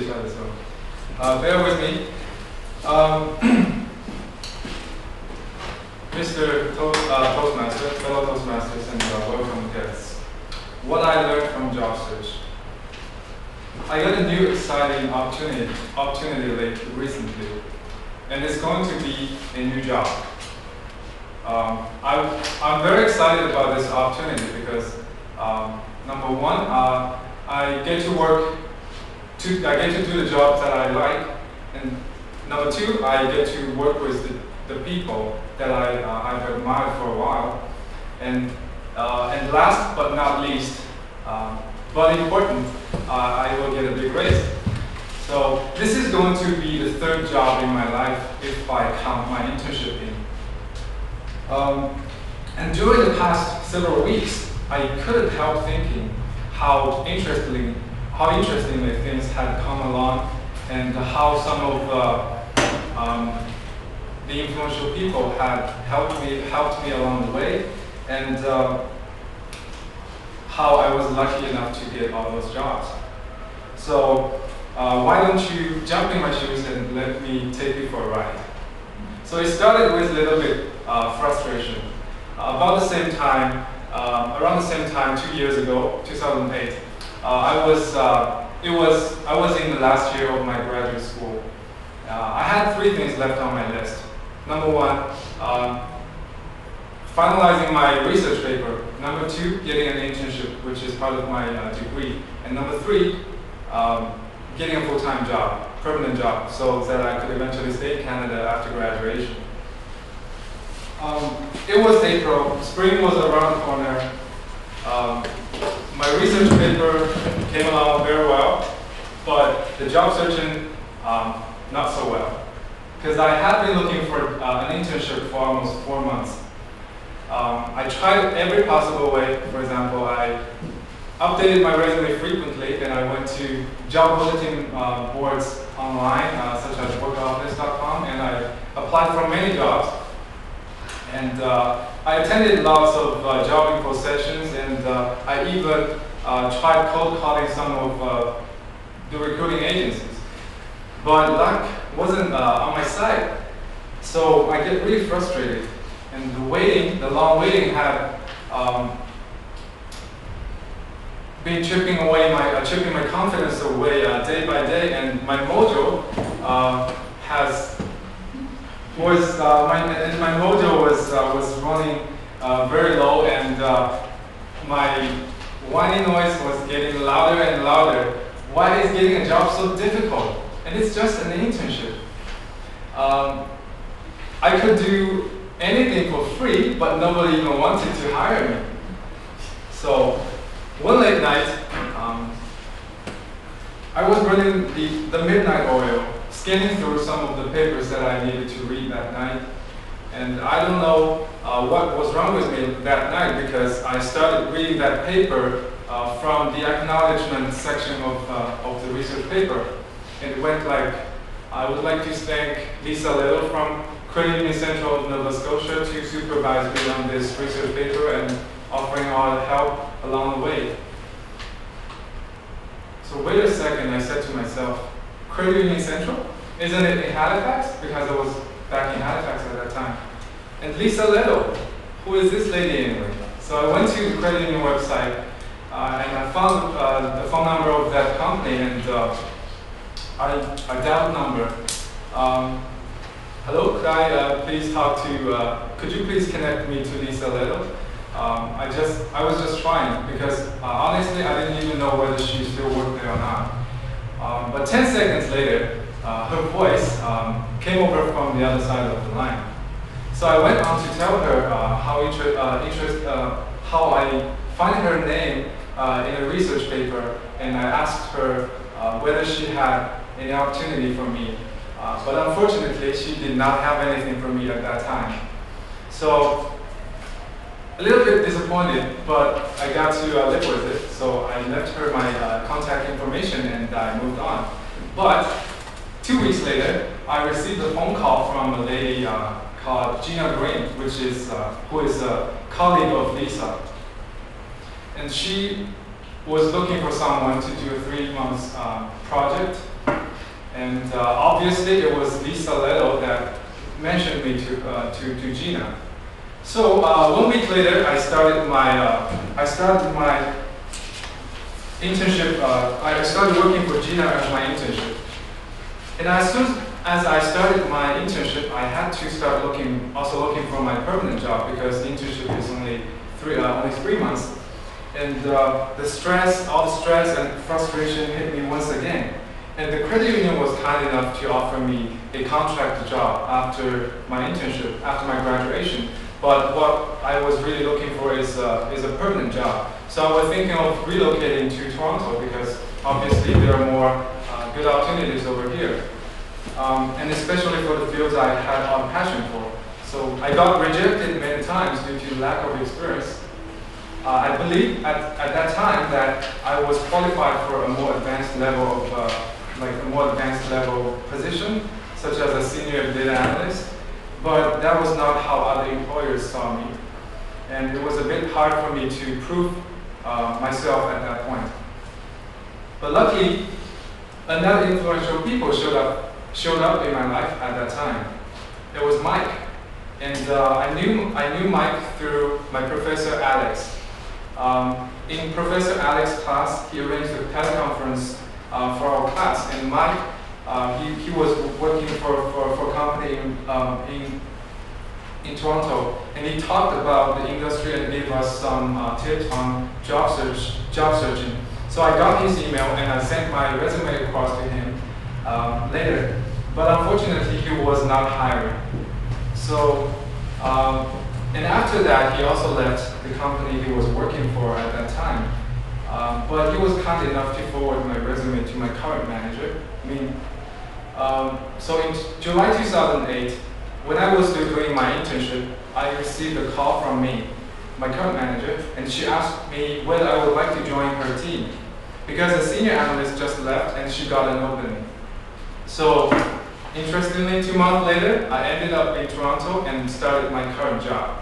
each other, so bear with me. Mr. Toastmaster, fellow Toastmasters, and welcome guests. What I learned from job search. I got a new exciting opportunity recently, and it's going to be a new job. I'm very excited about this opportunity because number one, I get to do the job that I like, and number two, I get to work with the people that I've admired for a while, and last but not least, but important, I will get a big raise. So this is going to be the third job in my life if I count my internship in. And during the past several weeks, I couldn't help thinking how interestingly things had come along, and how some of the influential people had helped me along the way, and how I was lucky enough to get all those jobs. So why don't you jump in my shoes and let me take you for a ride? So it started with a little bit frustration. Around the same time, 2 years ago, 2008, I was in the last year of my graduate school. I had 3 things left on my list. Number 1, finalizing my research paper. Number 2, getting an internship, which is part of my degree. And number 3, getting a full-time job, permanent job, so that I could eventually stay in Canada after graduation. It was April, spring was around the corner. My research paper came along very well, but the job searching, not so well. Because I had been looking for an internship for almost 4 months. I tried every possible way. For example, I updated my resume frequently, and I went to job bulletin boards online, such as workoffice.com, and I applied for many jobs. And I attended lots of job info sessions, and I even tried cold calling some of the recruiting agencies. But luck wasn't on my side, so I get really frustrated. And the long waiting had been chipping my confidence away day by day, and my mojo was running very low, and my whining noise was getting louder and louder. Why is getting a job so difficult? And it's just an internship. I could do anything for free, but nobody even wanted to hire me. So one late night, I was running the midnight oil, scanning through some of the papers that I needed to read that night. And I don't know what was wrong with me that night, because I started reading that paper from the acknowledgement section of the research paper. And it went like, I would like to thank Lisa Little from Credit Union Central of Nova Scotia to supervise me on this research paper and offering all the help along the way. So wait a second, I said to myself, Credit Union Central? Isn't it in Halifax? Because I was back in Halifax at that time. And Lisa Little, who is this lady anyway? So I went to the Credit Union website and I found the phone number of that company, and I dialed number. Hello, could I please talk to, could you please connect me to Lisa Little? I was just trying, because honestly I didn't even know whether she still worked there or not. But 10 seconds later, her voice came over from the other side of the line. So I went on to tell her how I find her name in a research paper, and I asked her whether she had any opportunity for me. But unfortunately, she did not have anything for me at that time. So a little bit disappointed, but I got to live with it. So I left her my contact information, and I moved on. But 2 weeks later, I received a phone call from a lady called Gina Green, who is a colleague of Lisa. And she was looking for someone to do a 3 months project And obviously, it was Lisa Leto that mentioned me to Gina. So 1 week later, I started my internship. I started working for Gina as my internship. And as soon as I started my internship, I had to start looking for my permanent job because the internship is only 3 months. And all the stress and frustration hit me once again. And the credit union was kind enough to offer me a contract job after my internship, after my graduation. But what I was really looking for is a permanent job. So I was thinking of relocating to Toronto because obviously there are more good opportunities over here. And especially for the fields I had a passion for. So I got rejected many times due to lack of experience. I believe at that time that I was qualified for a more advanced level position, such as a senior data analyst. But that was not how other employers saw me. And it was a bit hard for me to prove myself at that point. But luckily, another influential people showed up in my life at that time. It was Mike. And I knew Mike through my professor Alex. In Professor Alex's class, he arranged a teleconference for our class. And Mike, he was working for a company in Toronto, and he talked about the industry and gave us some tips on job searching. So I got his email and I sent my resume across to him later. But unfortunately, he was not hiring. So, and after that, he also left the company he was working for at that time. But he was kind enough to forward my resume to my current manager. So in July 2008, when I was doing my internship, I received a call from my current manager, and she asked me whether I would like to join her team because the senior analyst just left and she got an opening. So interestingly, 2 months later, I ended up in Toronto and started my current job.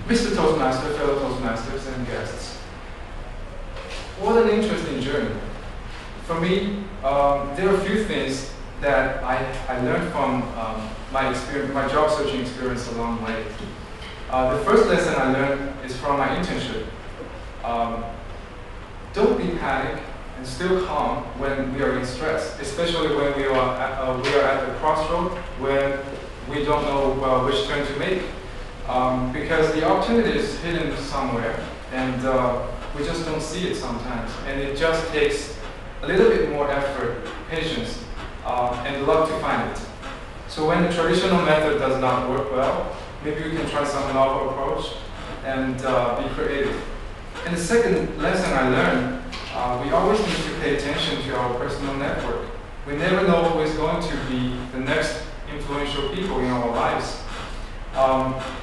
Mr. Toastmaster, fellow Toastmasters, and guests, what an interesting journey. For me, there are a few things that I learned from my job searching experience along the way. The first lesson I learned is from my internship. Don't be panicked and still calm when we are in stress, especially when we are at the crossroad when we don't know which turn to make. Because the opportunity is hidden somewhere, and we just don't see it sometimes. And it just takes a little bit more effort, patience, and luck to find it. So when the traditional method does not work well, maybe we can try some novel approach and be creative. And the second lesson I learned, we always need to pay attention to our personal network. We never know who is going to be the next influential people in our lives.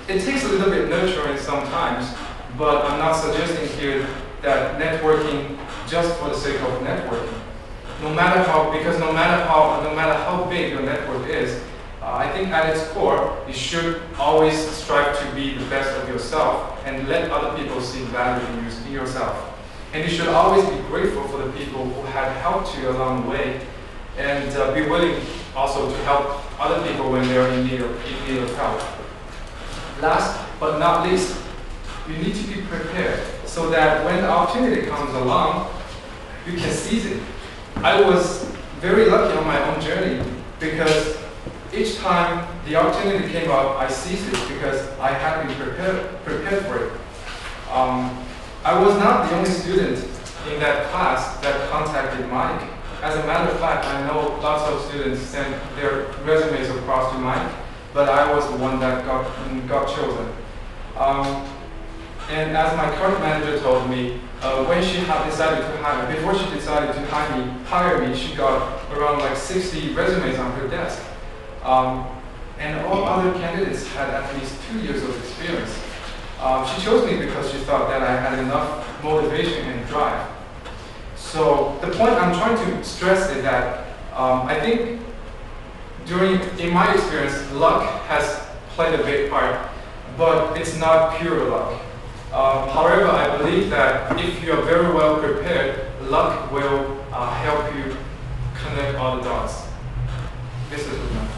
It takes a little bit nurturing sometimes, but I'm not suggesting here that networking just for the sake of networking. No matter how big your network is, I think at its core, you should always strive to be the best of yourself and let other people see value in yourself. And you should always be grateful for the people who have helped you along the way, and be willing also to help other people when they're in need of help. Last but not least, you need to be prepared so that when the opportunity comes along, you can seize it. I was very lucky on my own journey because each time the opportunity came up, I seized it because I had been prepared for it. I was not the only student in that class that contacted Mike. As a matter of fact, I know lots of students sent their resumes across to Mike, but I was the one that got chosen. And as my current manager told me, when she had decided to hire, before she decided to hire me, she got around like 60 resumes on her desk. And all other candidates had at least 2 years of experience. She chose me because she thought that I had enough motivation and drive. So the point I'm trying to stress is that I think in my experience, luck has played a big part, but it's not pure luck. However, I believe that if you are very well prepared, luck will help you all the dots. This is enough.